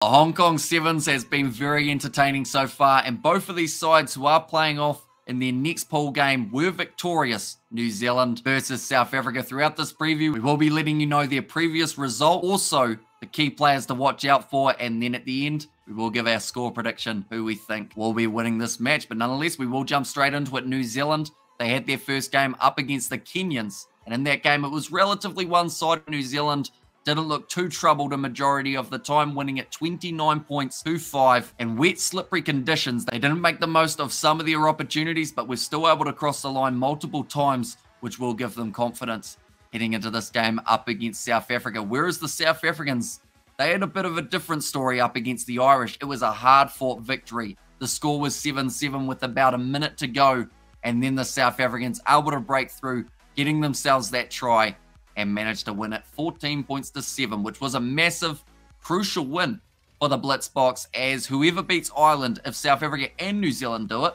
The Hong Kong Sevens has been very entertaining so far, and both of these sides who are playing off in their next pool game were victorious. New Zealand versus South Africa. Throughout this preview, we will be letting you know their previous result, also the key players to watch out for, and then at the end, we will give our score prediction, who we think will be winning this match. But nonetheless, we will jump straight into it. New Zealand, they had their first game up against the Kenyans, and in that game, it was relatively one-sided. New Zealand didn't look too troubled a majority of the time, winning at 29 points to 5. In wet, slippery conditions, they didn't make the most of some of their opportunities, but were still able to cross the line multiple times, which will give them confidence heading into this game up against South Africa. Whereas the South Africans, they had a bit of a different story up against the Irish. It was a hard-fought victory. The score was 7-7 with about a minute to go, and then the South Africans able to break through, getting themselves that try, and managed to win it 14 points to 7, which was a massive, crucial win for the Blitzboks, as whoever beats Ireland, if South Africa and New Zealand do it,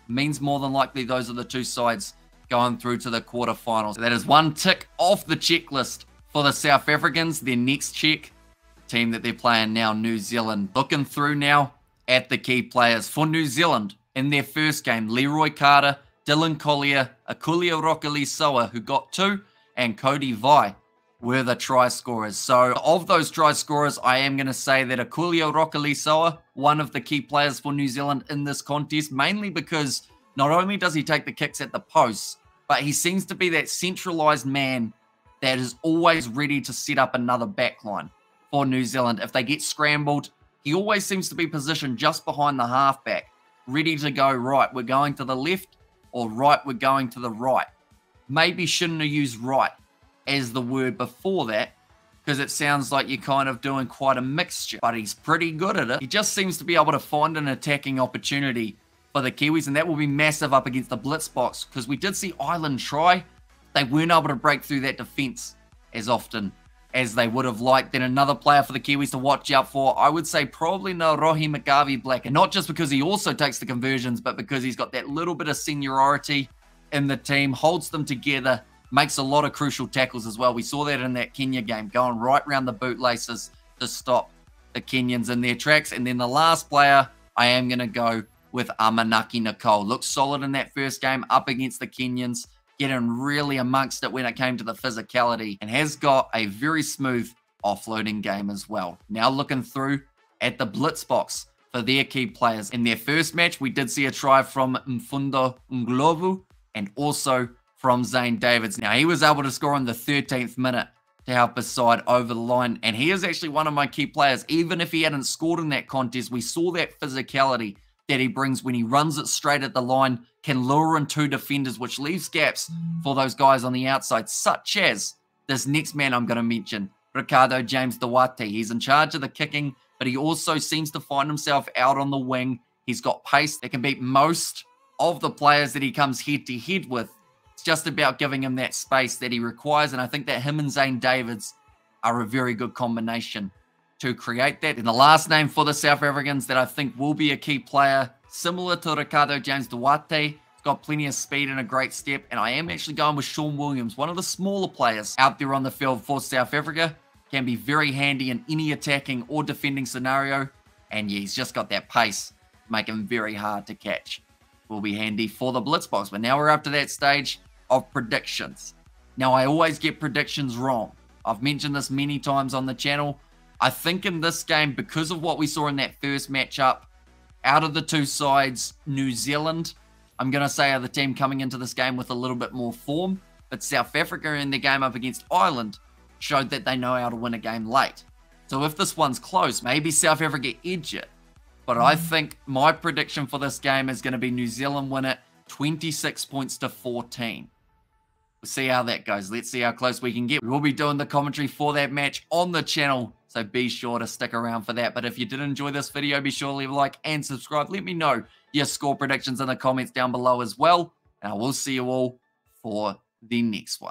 means more than likely those are the two sides going through to the quarterfinals. So that is one tick off the checklist for the South Africans. Their next check, the team that they're playing now, New Zealand. Looking through now at the key players for New Zealand in their first game, Leroy Carter, Dylan Collier, Akulia Rokali-Soa, who got 2, and Cody Vai were the try scorers. So of those try scorers, I am going to say that Akulia Rokali-Soa, one of the key players for New Zealand in this contest, mainly because not only does he take the kicks at the posts, but he seems to be that centralized man that is always ready to set up another backline for New Zealand. If they get scrambled, he always seems to be positioned just behind the halfback, ready to go right, we're going to the left, or right, we're going to the right. Maybe shouldn't have used right as the word before that, because it sounds like you're kind of doing quite a mixture, but he's pretty good at it. He just seems to be able to find an attacking opportunity for the Kiwis, and that will be massive up against the Blitzboks, because we did see Ireland try. They weren't able to break through that defense as often as they would have liked. Then another player for the Kiwis to watch out for, I would say probably Rohi Makavi-Black, and not just because he also takes the conversions, but because he's got that little bit of seniority in the team, holds them together, makes a lot of crucial tackles as well. We saw that in that Kenya game, going right around the bootlaces to stop the Kenyans in their tracks. And then the last player, I am going to go with Amanaki Nicole. Looked solid in that first game up against the Kenyans, getting really amongst it when it came to the physicality, and has got a very smooth offloading game as well. Now looking through at the Blitzboks for their key players. In their first match, we did see a try from Mfundo Nglovu, and also from Zane Davids. Now, he was able to score in the 13th minute to help his side over the line, and he is actually one of my key players. Even if he hadn't scored in that contest, we saw that physicality that he brings when he runs it straight at the line, can lure in two defenders, which leaves gaps for those guys on the outside, such as this next man I'm going to mention, Ricardo James Duarte. He's in charge of the kicking, but he also seems to find himself out on the wing. He's got pace that can beat most of the players that he comes head-to-head with. It's just about giving him that space that he requires, and I think that him and Zane Davids are a very good combination to create that. And the last name for the South Africans that I think will be a key player, similar to Ricardo James Duarte, he's got plenty of speed and a great step, and I am actually going with Sean Williams, one of the smaller players out there on the field for South Africa. Can be very handy in any attacking or defending scenario, and yeah, he's just got that pace, make him very hard to catch. Will be handy for the Blitzboks. But now we're up to that stage of predictions. Now, I always get predictions wrong. I've mentioned this many times on the channel. I think in this game, because of what we saw in that first matchup, out of the two sides, New Zealand, I'm going to say, are the team coming into this game with a little bit more form. But South Africa in their game up against Ireland showed that they know how to win a game late. So if this one's close, maybe South Africa edge it. But I think my prediction for this game is going to be New Zealand win it 26 points to 14. We'll see how that goes. Let's see how close we can get. We will be doing the commentary for that match on the channel, so be sure to stick around for that. But if you did enjoy this video, be sure to leave a like and subscribe. Let me know your score predictions in the comments down below as well. And I will see you all for the next one.